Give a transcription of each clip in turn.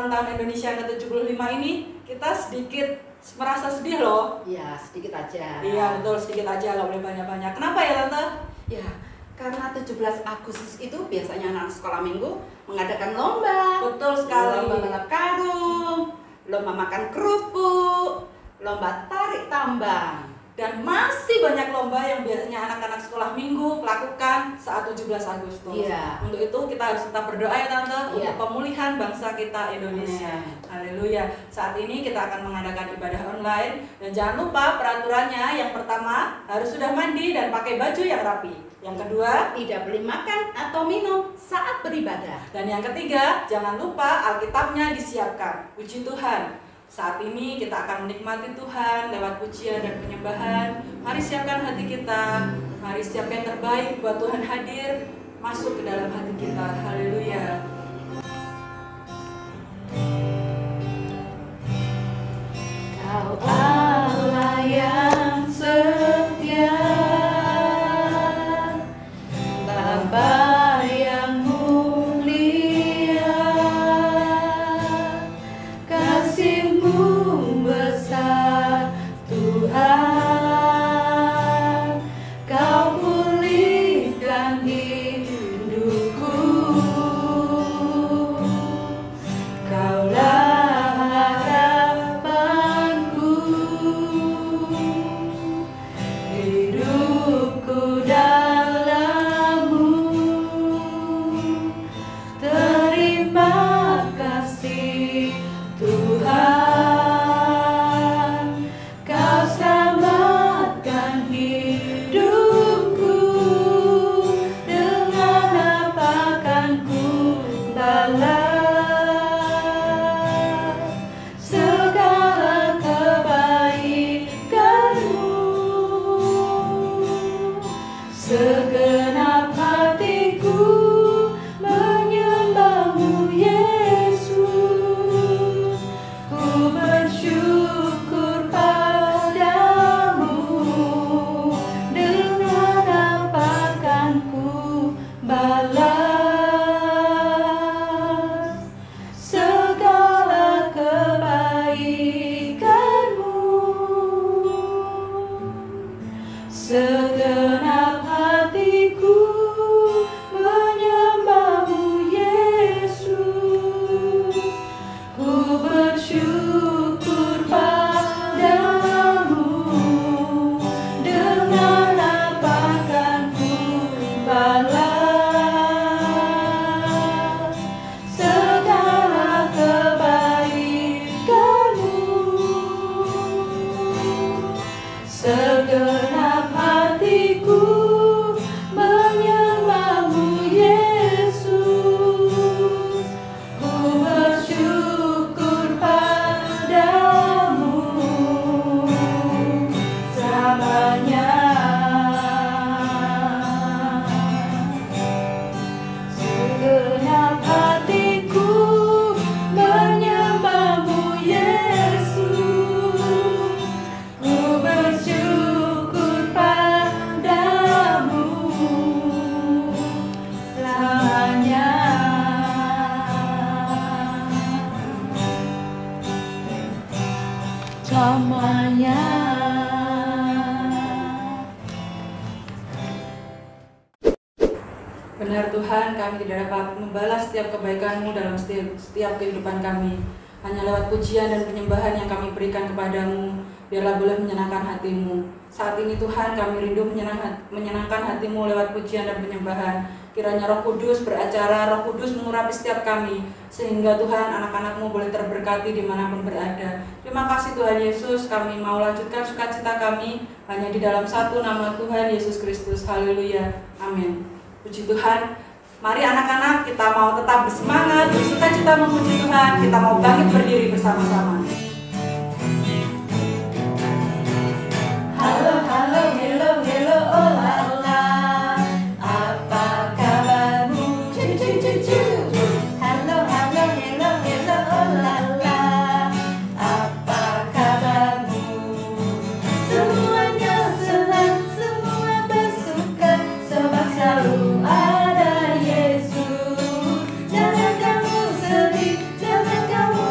ulang tahun Indonesia ke-75 ini, kita sedikit merasa sedih loh. Iya, sedikit aja. Iya, betul, sedikit aja, nggak boleh banyak-banyak. Kenapa ya, Tante? Ya, karena 17 Agustus itu biasanya anak sekolah minggu mengadakan lomba. Betul sekali. Lomba balap karung, lomba makan kerupuk, lomba tarik tambang. Dan masih banyak lomba yang biasanya anak-anak sekolah minggu lakukan saat 17 Agustus. Iya. Untuk itu kita harus tetap berdoa ya Tante, Iya. untuk pemulihan bangsa kita Indonesia. Haleluya. Saat ini kita akan mengadakan ibadah online. Dan jangan lupa peraturannya, yang pertama harus sudah mandi dan pakai baju yang rapi. Yang kedua, Tidak boleh makan atau minum saat beribadah. dan yang ketiga, jangan lupa Alkitabnya disiapkan. Puji Tuhan. Saat ini kita akan menikmati Tuhan lewat pujian dan penyembahan. Mari siapkan hati kita. Mari siapkan yang terbaik buat Tuhan hadir masuk ke dalam hati kita. Haleluya. Kau Allah yang setia, Bapa yang mulia, kasih-Mu besar Tuhan, Kau pulihkan hidupku, Kaulah harapanku, hidupku dalam-Mu. Terima kasih Tuhan, Kau selamatkan hidupku. Dengan apa kan ku balas segala kebaikan-Mu? Segenap hatiku menyembah-Mu Yesus, ku bersyukur padamu. Dengan apa kan ku balas segala kebaikan-Mu? Segenap hatiku menyembah-Mu Yesus, ku bersyukur padamu. Dengan apa kan ku balas segala kebaikan-Mu? Segenap hatiku menyembah-Mu Yesus, ku bersyukur padamu selamanya. Segenap hatiku menyembah-Mu Yesus, ku bersyukur padamu selamanya. Selamanya. Benar Tuhan, kami tidak dapat membalas setiap kebaikan-Mu dalam setiap kehidupan kami. Hanya lewat pujian dan penyembahan yang kami berikan kepadamu, biarlah boleh menyenangkan hati-Mu. Saat ini Tuhan, kami rindu menyenangkan hati-Mu lewat pujian dan penyembahan. Kiranya Roh Kudus beracara, Roh Kudus mengurapi setiap kami, sehingga Tuhan, anak-anak-Mu boleh terberkati dimanapun berada. Terima kasih Tuhan Yesus, kami mau lanjutkan sukacita kami hanya di dalam satu nama Tuhan Yesus Kristus. Haleluya, amin. Puji Tuhan. Mari anak-anak, kita mau tetap bersemangat, bersukacita memuji Tuhan. Kita mau bangkit berdiri bersama-sama. Halo, halo, hello, hello, hola, hola. Apa kabarmu? Halo, halo, hello, hello, hola, hola. Apa kabarmu? Semuanya senang, semua bersuka, sebab selalu ada Yesus. Jangan kamu sedih, jangan kamu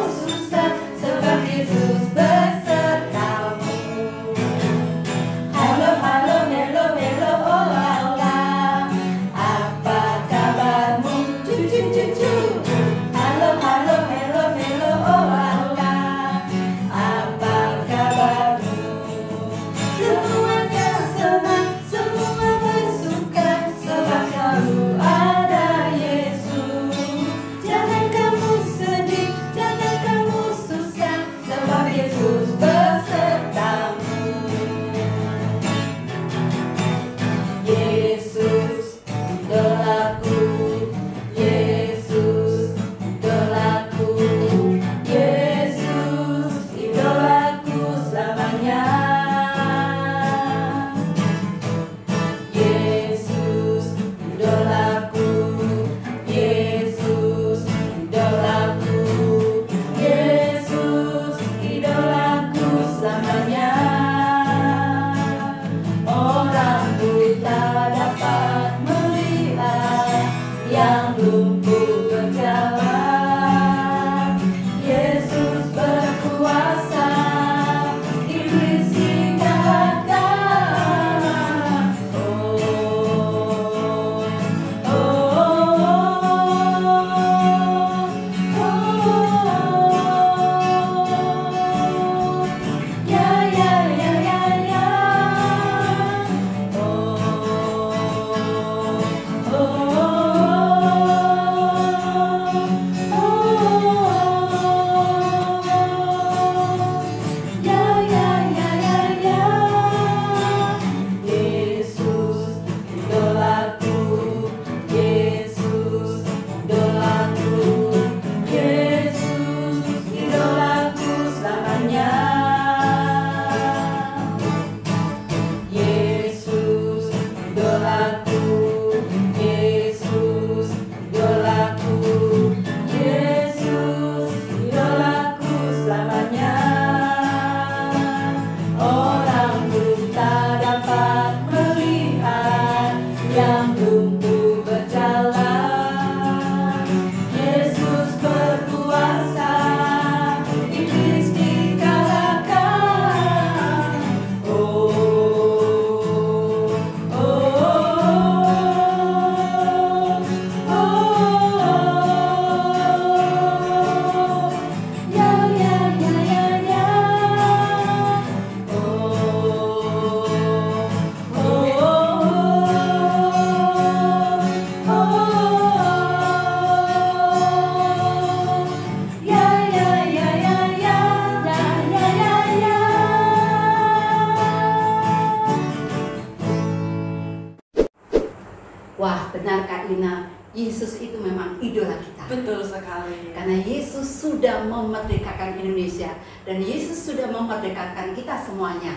Wah, benar Kak Ina, Yesus itu memang idola kita. Betul sekali. Karena Yesus sudah memerdekakan Indonesia dan Yesus sudah memerdekakan kita semuanya.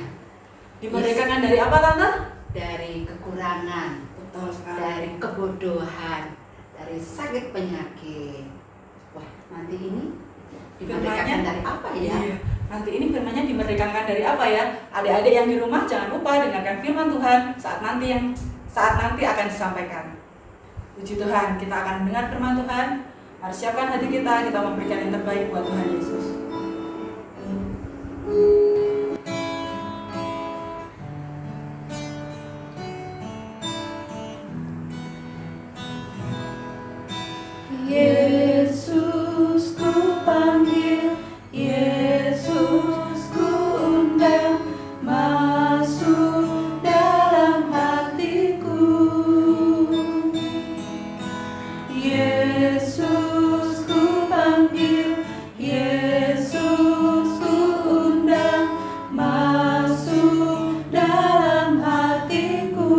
Dimerdekakan dari apa, Tante? Dari kekurangan, Betul sekali. dari kebodohan, dari sakit penyakit. Wah, nanti ini dimerdekakan dari apa ya? Iya. Nanti ini firman-Nya dimerdekakan dari apa ya? Adik-adik yang di rumah jangan lupa dengarkan firman Tuhan saat nanti akan disampaikan. Puji Tuhan, kita akan mendengar firman Tuhan. Harus siapkan hati kita memberikan yang terbaik buat Tuhan Yesus. Yesus ku panggil, Yesus ku undang, masuk dalam hatiku. Yesus ku panggil, Yesus ku undang, masuk dalam hatiku.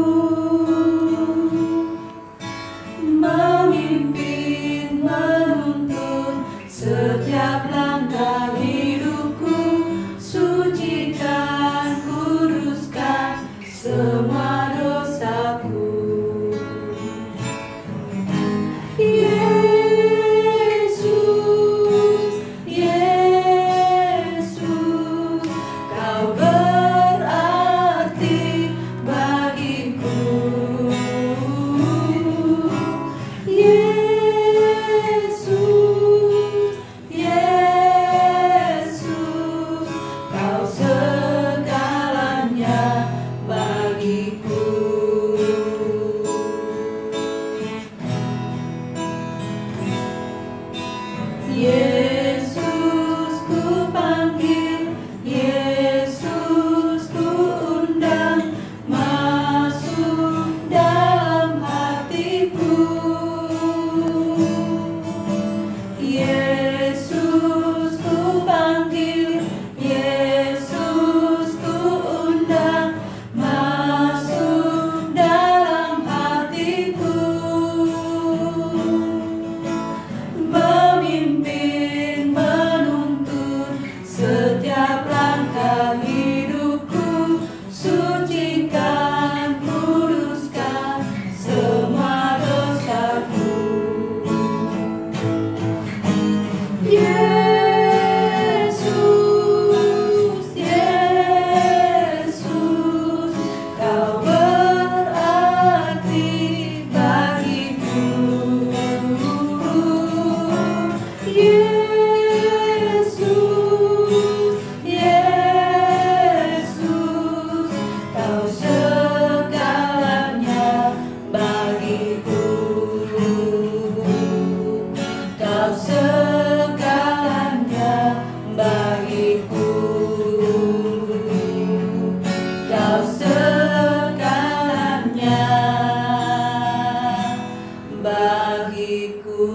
Memimpin, menuntun setiap langkah hidupku, sucikan, kuduskan semua dosaku. Yesus, Yesus, Kau berarti bagiku. Yesus, Yesus, Kau segalanya bagiku. Yesus ku panggil, Yesus ku undang, masuk dalam hatiku. Yesus ku panggil, Yesus ku undang, masuk dalam hatiku. Memimpin, menuntun setiap langkah hidupku, sucikan, kuduskan semua dosaku. Yesus, Yesus, Kau berarti bagiku. Yesus, Yesus, Kau segalanya bagiku. Kau segalanya bagiku. Kau segalanya bagiku.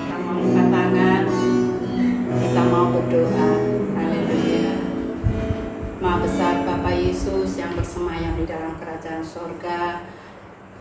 Kita mau angkat tangan, kita mau berdoa. Haleluya. Maha besar Bapa Yesus yang bersemayam di dalam kerajaan sorga,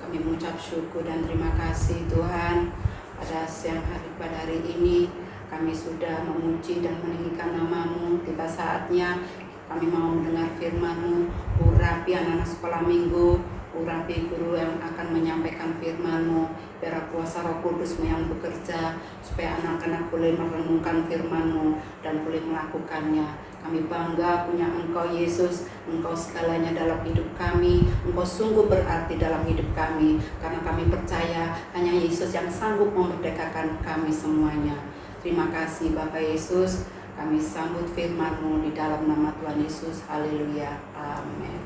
kami mengucap syukur dan terima kasih Tuhan. Pada siang hari, pada hari ini kami sudah memuji dan meninggikan nama-Mu. Tiba saatnya kami mau mendengar firman-Mu. Urapi anak-anak sekolah minggu, urapi guru yang akan menyampaikan firman-Mu. Biar kuasa Roh Kudus-Mu yang bekerja, supaya anak-anak boleh merenungkan firman-Mu dan boleh melakukannya. Kami bangga punya Engkau Yesus, Engkau segalanya dalam hidup kami, Engkau sungguh berarti dalam hidup kami, karena kami percaya hanya Yesus yang sanggup memerdekakan kami semuanya. Terima kasih Bapak Yesus, kami sambut firman-Mu di dalam nama Tuhan Yesus. Haleluya. Amin.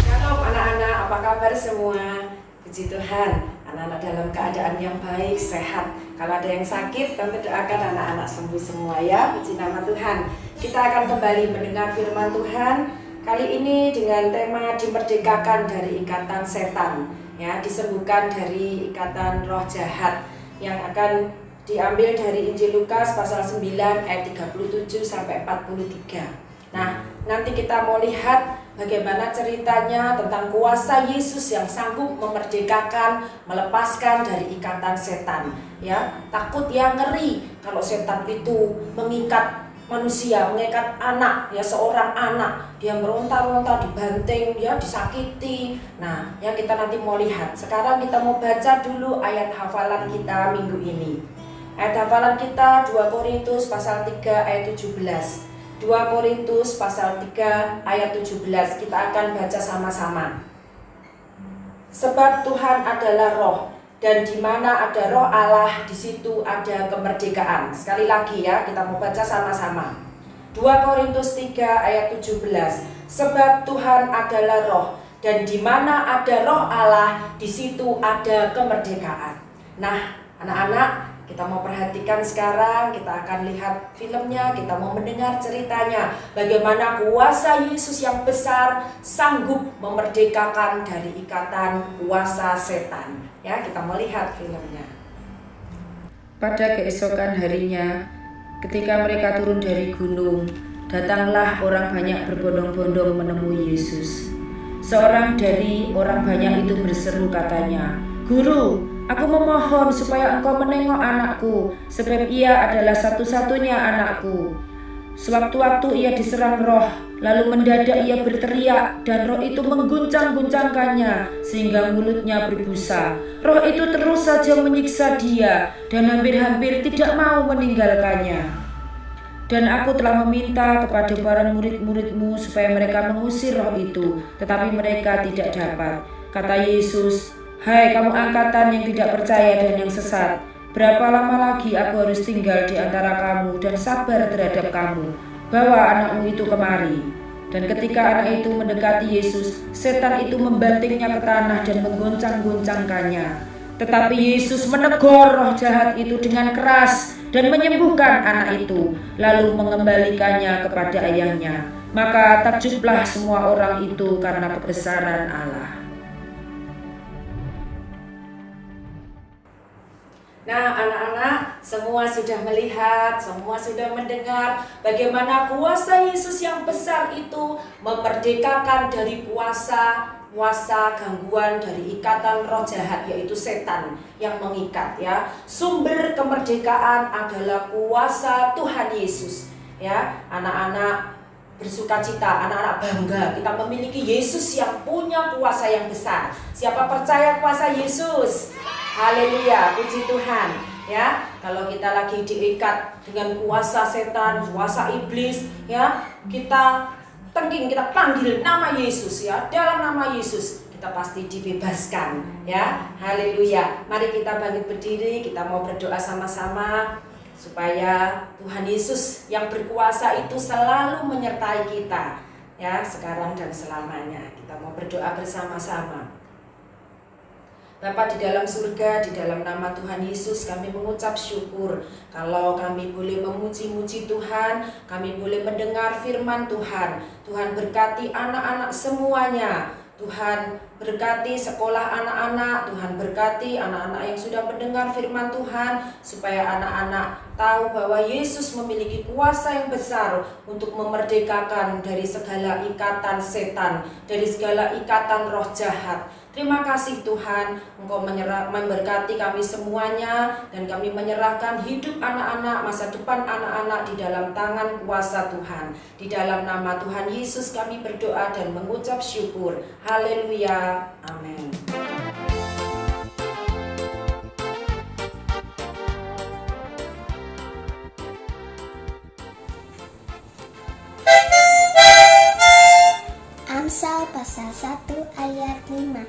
Shalom anak-anak, apa kabar semua? Puji Tuhan, anak-anak dalam keadaan yang baik, sehat. Kalau ada yang sakit, kami doakan anak-anak sembuh semua ya. Puji nama Tuhan. Kita akan kembali mendengar firman Tuhan. Kali ini dengan tema dimerdekakan dari ikatan setan, ya, disembuhkan dari ikatan roh jahat, yang akan diambil dari Injil Lukas pasal 9 ayat 37 sampai 43. Nah, nanti kita mau lihat bagaimana ceritanya tentang kuasa Yesus yang sanggup memerdekakan, melepaskan dari ikatan setan. Ya, takut ya, ngeri kalau setan itu mengikat manusia, mengikat anak, ya seorang anak, dia meronta-ronta, dibanting, dia disakiti. Nah, yang kita nanti mau lihat. Sekarang kita mau baca dulu ayat hafalan kita minggu ini. Ayat hafalan kita 2 Korintus pasal 3 ayat 17. 2 Korintus pasal 3 ayat 17. Kita akan baca sama-sama. Sebab Tuhan adalah roh, dan di mana ada roh Allah, di situ ada kemerdekaan. Sekali lagi ya, kita mau baca sama-sama. 2 Korintus 3 ayat 17. Sebab Tuhan adalah roh, dan di mana ada roh Allah, di situ ada kemerdekaan. Nah, anak-anak, kita mau perhatikan sekarang, kita akan lihat filmnya, kita mau mendengar ceritanya. Bagaimana kuasa Yesus yang besar sanggup memerdekakan dari ikatan kuasa setan. Ya, kita mau lihat filmnya. Pada keesokan harinya, ketika mereka turun dari gunung, datanglah orang banyak berbondong-bondong menemui Yesus. Seorang dari orang banyak itu berseru katanya, "Guru, aku memohon supaya engkau menengok anakku, sebab ia adalah satu-satunya anakku. Sewaktu-waktu ia diserang roh, lalu mendadak ia berteriak, dan roh itu mengguncang-guncangkannya, sehingga mulutnya berbusa. Roh itu terus saja menyiksa dia, dan hampir-hampir tidak mau meninggalkannya. Dan aku telah meminta kepada para murid-muridmu supaya mereka mengusir roh itu, tetapi mereka tidak dapat." Kata Yesus, "Hai kamu angkatan yang tidak percaya dan yang sesat, berapa lama lagi aku harus tinggal di antara kamu dan sabar terhadap kamu? Bawa anakmu itu kemari." Dan ketika anak itu mendekati Yesus, setan itu membantingnya ke tanah dan menggoncang-goncangkannya. Tetapi Yesus menegur roh jahat itu dengan keras dan menyembuhkan anak itu, lalu mengembalikannya kepada ayahnya. Maka takjublah semua orang itu karena kebesaran Allah. Nah, anak-anak, semua sudah melihat, semua sudah mendengar bagaimana kuasa Yesus yang besar itu memerdekakan dari kuasa gangguan, dari ikatan roh jahat, yaitu setan yang mengikat. Ya, sumber kemerdekaan adalah kuasa Tuhan Yesus. Ya, anak-anak bersukacita, anak-anak bangga kita memiliki Yesus yang punya kuasa yang besar. Siapa percaya kuasa Yesus? Haleluya, puji Tuhan. Ya, kalau kita lagi diikat dengan kuasa setan, kuasa iblis, ya, kita tengking, kita panggil nama Yesus, ya. Dalam nama Yesus kita pasti dibebaskan, ya. Haleluya. Mari kita bangkit berdiri, kita mau berdoa sama-sama supaya Tuhan Yesus yang berkuasa itu selalu menyertai kita, ya, sekarang dan selamanya. Kita mau berdoa bersama-sama. Bapa di dalam surga, di dalam nama Tuhan Yesus kami mengucap syukur kalau kami boleh memuji-muji Tuhan, kami boleh mendengar firman Tuhan. Tuhan berkati anak-anak semuanya, Tuhan berkati sekolah anak-anak, Tuhan berkati anak-anak yang sudah mendengar firman Tuhan, supaya anak-anak tahu bahwa Yesus memiliki kuasa yang besar untuk memerdekakan dari segala ikatan setan, dari segala ikatan roh jahat. Terima kasih Tuhan, Engkau memberkati kami semuanya, dan kami menyerahkan hidup anak-anak, masa depan anak-anak di dalam tangan kuasa Tuhan. Di dalam nama Tuhan Yesus kami berdoa dan mengucap syukur. Haleluya. Amin. Amsal pasal 1 ayat 5.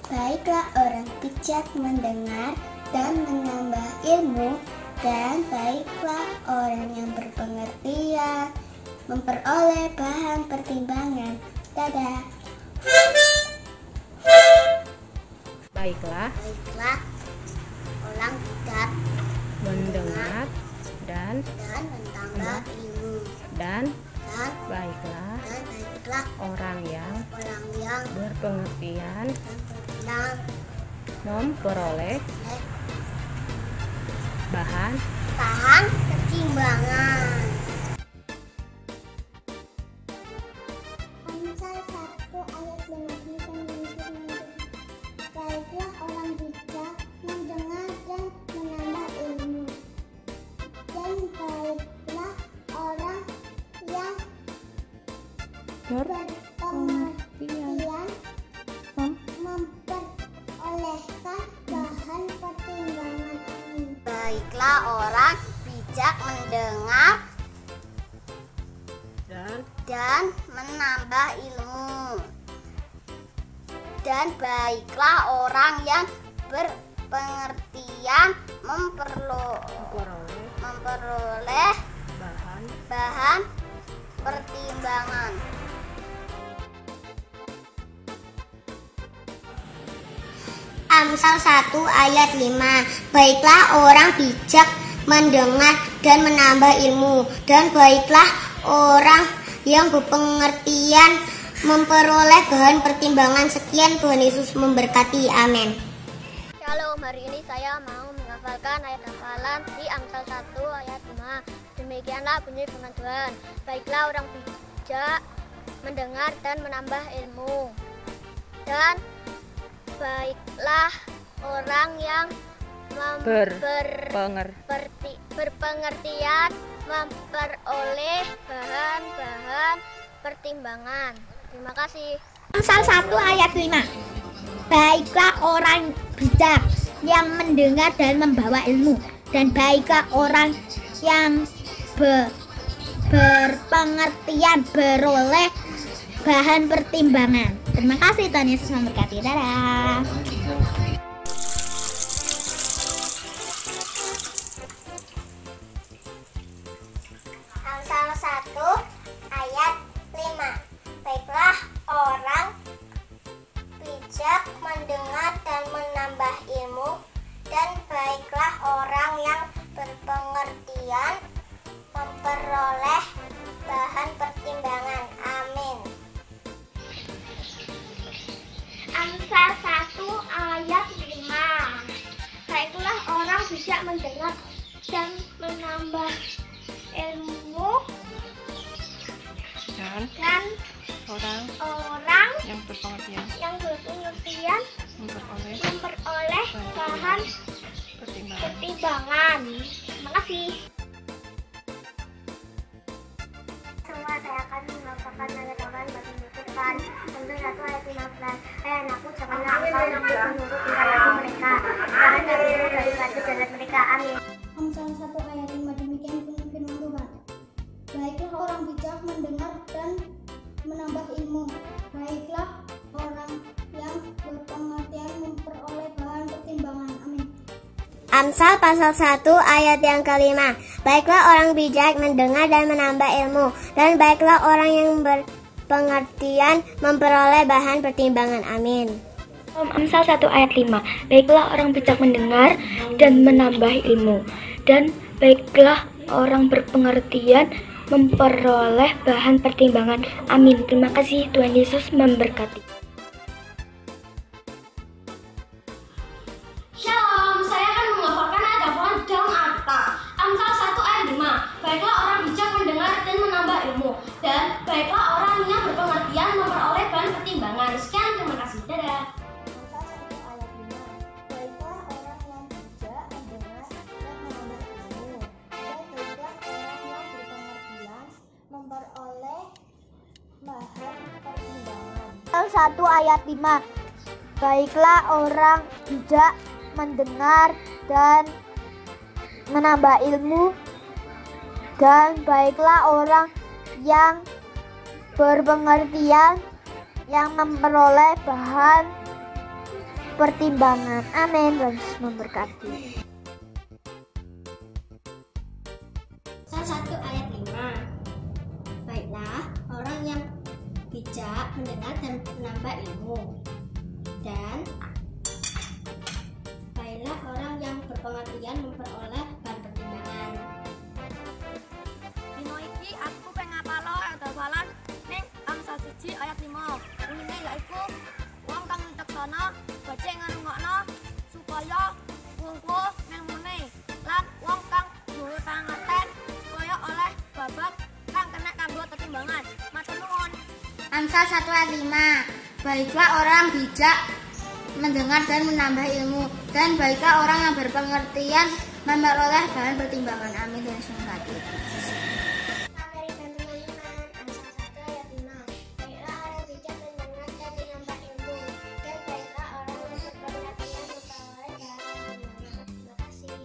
Baiklah orang bijak mendengar dan menambah ilmu, dan baiklah orang yang berpengertian memperoleh bahan pertimbangan. Dadah. Baiklah orang bijak mendengar dan menambah ilmu, dan dan baiklah baiklah orang yang orang yang berpengertian dan memperoleh bahan pertimbangan. Amsal 1 ayat 15 baiklah orang bijak mendengar dan menambah ilmu, dan baiklah orang yang berpengertian memperolehkan bahan pertimbangan. Amin. Baiklah orang bijak mendengar dan menambah ilmu, dan baiklah orang yang berpengertian memperoleh bahan pertimbangan. Amsal 1 ayat 5 baiklah orang bijak mendengar dan menambah ilmu, dan baiklah orang yang berpengertian memperoleh bahan pertimbangan. Sekian, Tuhan Yesus memberkati. Amin. Shalom, hari ini saya mau menghafalkan ayat hafalan di Amsal 1 ayat 5. Demikianlah bunyi firman Tuhan. Baiklah orang bijak mendengar dan menambah ilmu, dan baiklah orang yang berpengertian memperoleh bahan-bahan pertimbangan. Terima kasih. Amsal 1 ayat 5 baiklah orang bijak yang mendengar dan membawa ilmu, dan baiklah orang yang berpengertian beroleh bahan pertimbangan. Terima kasih, Tuhan Yesus memberkati. Dadah. Amsal 1 ayat 5 baiklah orang bijak mendengar dan menambah ilmu, dan baiklah orang yang berpengertian memperoleh bahan pertimbangan. Amin. Amsal 1 ayat 5 baiklah orang bijak mendengar dan menambah ilmu, dan orang yang berpengertian memperoleh bahan pertimbangan. Terima kasih. Semua saya akan menghafalkan ayat Tuhan bagi Tuhan. Amsal 1 ayat 15. Anakku, janganlah engkau menurut tingkah laku mereka, jangan jauhimu dari batu jalan mereka. Amin. Amsal 1 ayat 5 demikian firman Tuhan. Baiklah orang bijak mendengar dan menambah ilmu, baiklah orang yang berpengertian memperoleh bahan pertimbangan. Amin. Amsal pasal 1 ayat yang kelima. Baiklah orang bijak mendengar dan menambah ilmu, dan baiklah orang yang berpengertian memperoleh bahan pertimbangan. Amin. Amsal 1 ayat 5. Baiklah orang bijak mendengar dan menambah ilmu, dan baiklah orang berpengertian memperoleh bahan pertimbangan. Amin. Terima kasih, Tuhan Yesus memberkati. Shalom, saya akan menghafalkan ayat hafalan dalam Arta. Amsal 1 ayat 5. Baiklah orang bijak mendengar dan menambah ilmu, dan baiklah orang yang berpengertian memperoleh bahan pertimbangan. Sekian, terima kasih. Dadah. Amsal 1 ayat 5 baiklah orang bijak mendengar dan menambah ilmu, dan baiklah orang yang berpengertian yang memperoleh bahan pertimbangan. Amin. Tuhan Yesus memberkati. Amsal 1 ayat 5 baiklah orang yang bijak mendengar dan menambah ilmu, dan baiklah orang yang berpengertian memperoleh bahan pertimbangan. Dino iki aku pengen ngapalo ayat hafalan ning Amsal 1 ayat 5. Bunine yaiku wong kang wicaksana baca ngrungokno supaya wungku nang mune, lan wong kang duwe pangerten supaya oleh babak kang kena kanggo pertimbangan. Matur nuwun. Amsal 1 ayat 5. Baiklah orang bijak mendengar dan menambah ilmu, dan baiklah orang yang berpengertian memperoleh bahan pertimbangan. Amin. Dan sungguh. Materi dan teman-teman, Amsal 1 ayat 5. Baiklah orang bijak mendengar dan menambah ilmu, dan baiklah orang yang berpengertian memperoleh bahan pertimbangan. Terima kasih.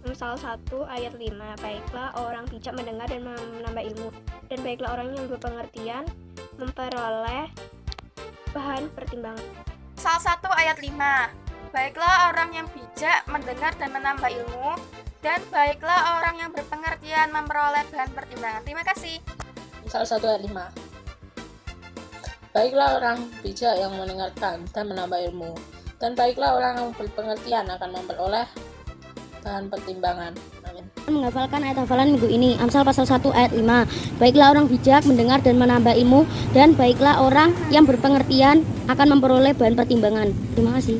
Amsal 1 ayat 5. Baiklah orang bijak mendengar dan menambah ilmu, dan baiklah orang yang berpengertian memperoleh bahan pertimbangan. Amsal 1 ayat 5. Baiklah orang yang bijak mendengar dan menambah ilmu, dan baiklah orang yang berpengertian memperoleh bahan pertimbangan. Terima kasih. Amsal 1 ayat 5. Baiklah orang bijak yang mendengarkan dan menambah ilmu, dan baiklah orang yang berpengertian akan memperoleh bahan pertimbangan. Amin. Menghafalkan ayat hafalan minggu ini, Amsal pasal 1 ayat 5. Baiklah orang bijak mendengar dan menambah ilmu, dan baiklah orang yang berpengertian akan memperoleh bahan pertimbangan. Terima kasih.